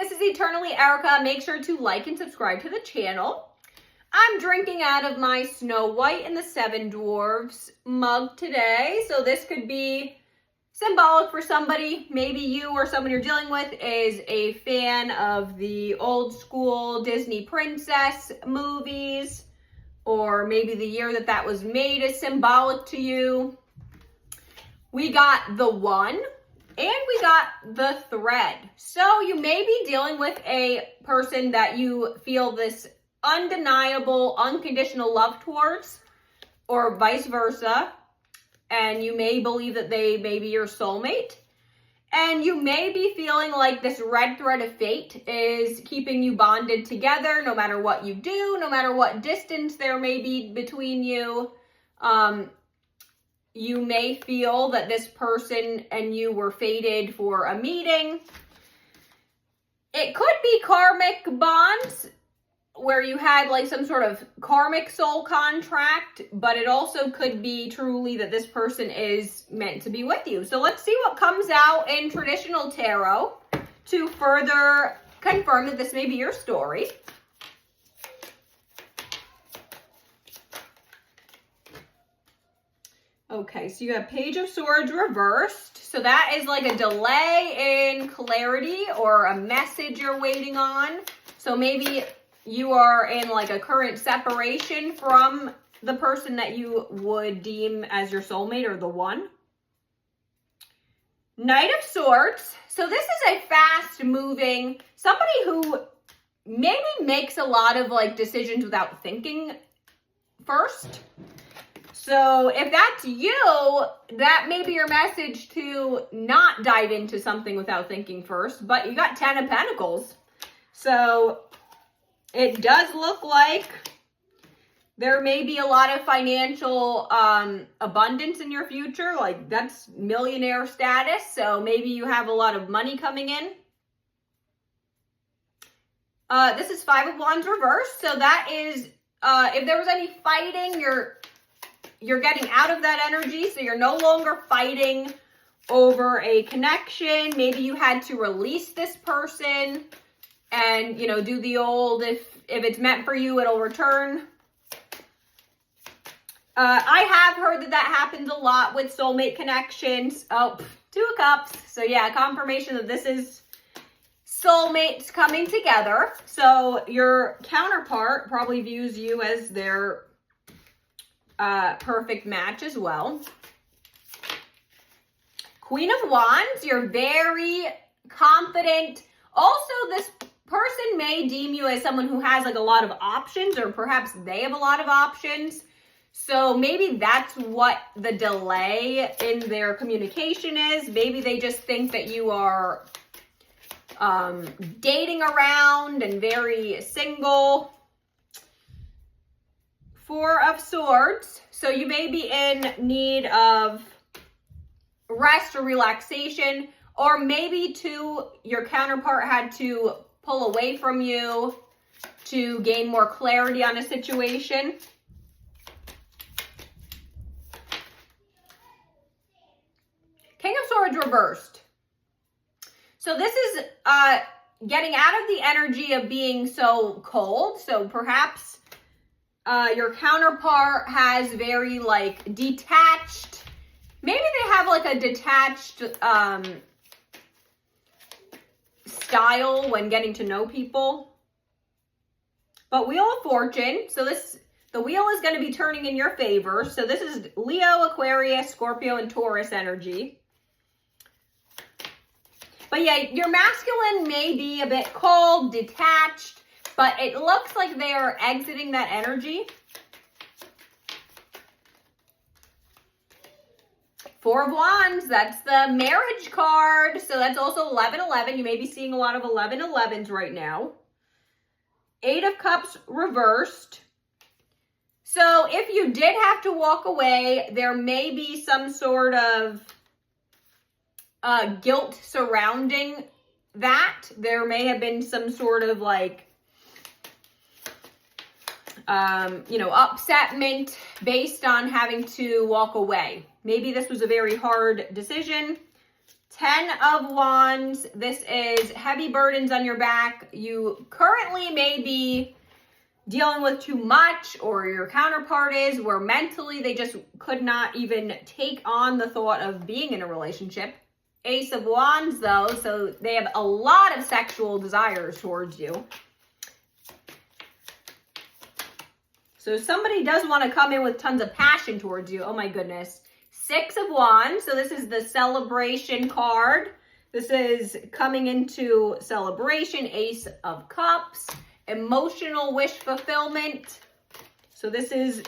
this is Eternally Erica. Make sure to like and subscribe to the channel. I'm drinking out of my Snow White and the Seven Dwarfs mug today. So this could be symbolic for somebody. Maybe you or someone you're dealing with is a fan of the old school Disney princess movies, or maybe the year that was made is symbolic to you. We got the One. And we got the Thread. So you may be dealing with a person that you feel this undeniable, unconditional love towards, or vice versa. And you may believe that they may be your soulmate. And you may be feeling like this red thread of fate is keeping you bonded together, no matter what you do, no matter what distance there may be between you. You may feel that this person and you were fated for a meeting. It could be karmic bonds where you had like some sort of karmic soul contract, but it also could be truly that this person is meant to be with you. So let's see what comes out in traditional tarot to further confirm that this may be your story. Okay, so you have Page of Swords reversed. So that is like a delay in clarity or a message you're waiting on. So maybe you are in like a current separation from the person that you would deem as your soulmate or the one. Knight of Swords. So this is a fast moving, somebody who maybe makes a lot of like decisions without thinking first. So if that's you, that may be your message to not dive into something without thinking first. But you got 10 of Pentacles. So it does look like there may be a lot of financial abundance in your future. Like that's millionaire status. So maybe you have a lot of money coming in. This is Five of Wands reversed. So that is, if there was any fighting, you're getting out of that energy, so you're no longer fighting over a connection. Maybe you had to release this person and, you know, do the old, if it's meant for you, it'll return. I have heard that happens a lot with soulmate connections. Oh, Two of Cups. So yeah, confirmation that this is soulmates coming together. So your counterpart probably views you as their perfect match as well. Queen of Wands, you're very confident. Also, this person may deem you as someone who has like a lot of options, or perhaps they have a lot of options. So maybe that's what the delay in their communication is. Maybe they just think that you are dating around and very single. Four of Swords. So you may be in need of rest or relaxation, or maybe your counterpart had to pull away from you to gain more clarity on a situation. King of Swords reversed. So this is getting out of the energy of being so cold. So perhaps your counterpart has very like detached, maybe they have like a detached style when getting to know people. But Wheel of Fortune, so the wheel is going to be turning in your favor. So this is Leo, Aquarius, Scorpio, and Taurus energy. But yeah, your masculine may be a bit cold, detached, but it looks like they are exiting that energy. Four of Wands, that's the marriage card. So that's also 11-11. You may be seeing a lot of 11-11s right now. Eight of Cups reversed. So if you did have to walk away, there may be some sort of guilt surrounding that. There may have been some sort of like, upsetment based on having to walk away. Maybe this was a very hard decision. Ten of Wands. This is heavy burdens on your back. You currently may be dealing with too much, or your counterpart is, where mentally they just could not even take on the thought of being in a relationship. Ace of Wands, though, so they have a lot of sexual desires towards you. So somebody does want to come in with tons of passion towards you. Oh my goodness. Six of Wands. So this is the celebration card. This is coming into celebration. Ace of Cups. Emotional wish fulfillment. So this is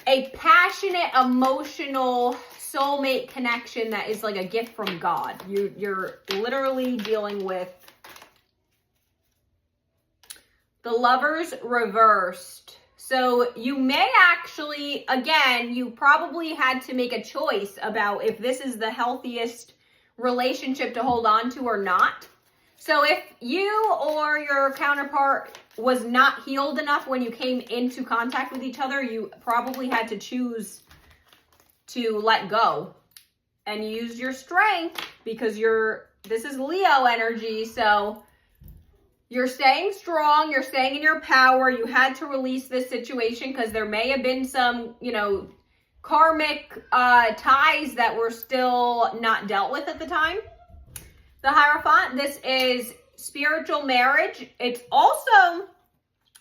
a passionate, emotional soulmate connection that is like a gift from God. You're literally dealing with the Lovers reversed. So you may actually, again, you probably had to make a choice about if this is the healthiest relationship to hold on to or not. So if you or your counterpart was not healed enough when you came into contact with each other, you probably had to choose to let go and use your strength, because this is Leo energy. So you're staying strong, you're staying in your power. You had to release this situation because there may have been some, karmic ties that were still not dealt with at the time. The Hierophant, this is spiritual marriage. It's also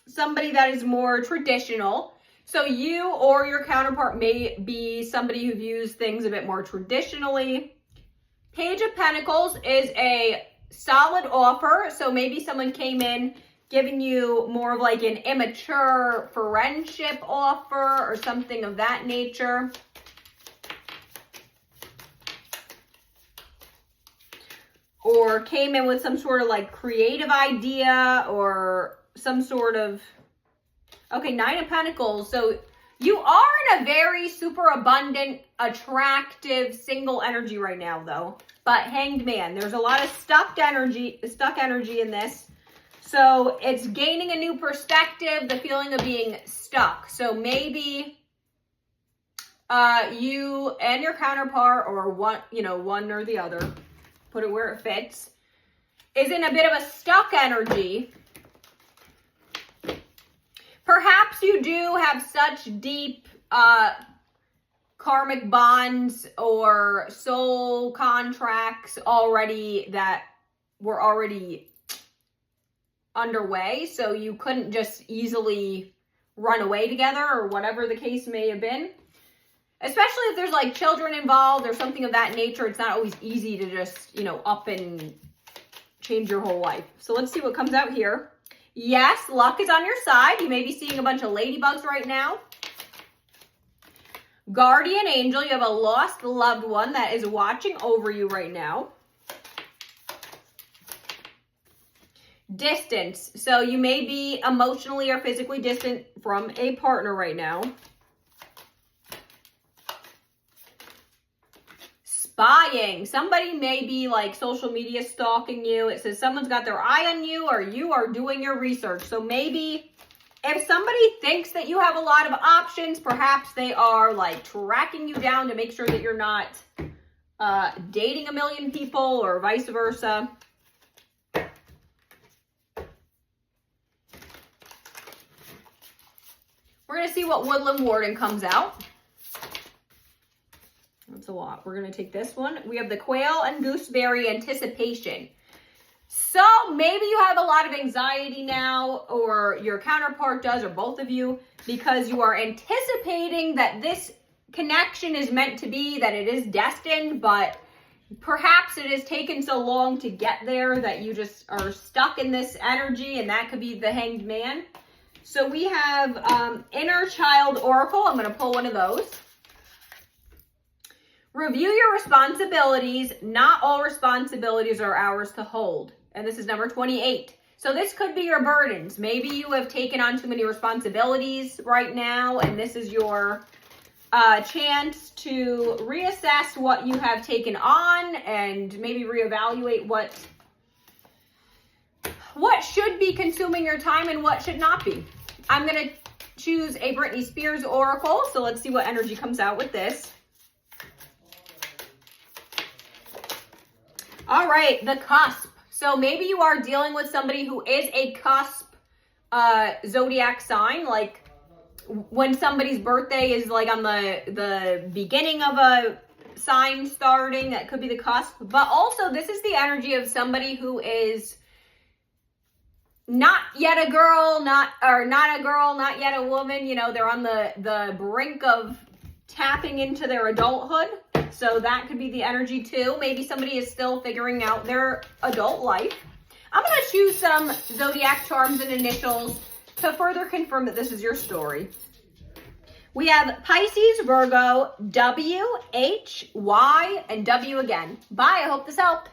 somebody that is more traditional. So you or your counterpart may be somebody who views things a bit more traditionally. Page of Pentacles is a solid offer. So maybe someone came in giving you more of like an immature friendship offer or something of that nature. Or came in with some sort of like creative idea or some sort of, okay, Nine of Pentacles. So you are in a very super abundant, attractive, single energy right now though. But Hanged Man, there's a lot of stuck energy in this. So it's gaining a new perspective, the feeling of being stuck. So maybe you and your counterpart, or one or the other, put it where it fits, is in a bit of a stuck energy. Perhaps you do have such deep karmic bonds or soul contracts already that were already underway, so you couldn't just easily run away together or whatever the case may have been. Especially if there's like children involved or something of that nature, it's not always easy to just, up and change your whole life. So let's see what comes out here. Yes, luck is on your side. You may be seeing a bunch of ladybugs right now. Guardian angel, you have a lost loved one that is watching over you right now. Distance. So you may be emotionally or physically distant from a partner right now. Spying. Somebody may be like social media stalking you. It says someone's got their eye on you, or you are doing your research. So maybe if somebody thinks that you have a lot of options, perhaps they are like tracking you down to make sure that you're not dating a million people or vice versa. We're going to see what Woodland Warden comes out. That's a lot. We're going to take this one. We have the Quail and Gooseberry Anticipation. So maybe you have a lot of anxiety now, or your counterpart does, or both of you, because you are anticipating that this connection is meant to be, that it is destined, but perhaps it has taken so long to get there that you just are stuck in this energy, and that could be the Hanged Man. So we have Inner Child Oracle. I'm going to pull one of those. Review your responsibilities. Not all responsibilities are ours to hold. And this is number 28. So this could be your burdens. Maybe you have taken on too many responsibilities right now, and this is your chance to reassess what you have taken on and maybe reevaluate what should be consuming your time and what should not be. I'm going to choose a Britney Spears Oracle. So let's see what energy comes out with this. All right, the cusp. So maybe you are dealing with somebody who is a cusp zodiac sign, like when somebody's birthday is like on the beginning of a sign starting, that could be the cusp. But also this is the energy of somebody who is not yet a girl, not a girl, not yet a woman. You know, they're on the brink of tapping into their adulthood. So that could be the energy too. Maybe somebody is still figuring out their adult life. I'm going to choose some zodiac charms and initials to further confirm that this is your story. We have Pisces, Virgo, W, H, Y, and W again. Bye. I hope this helped.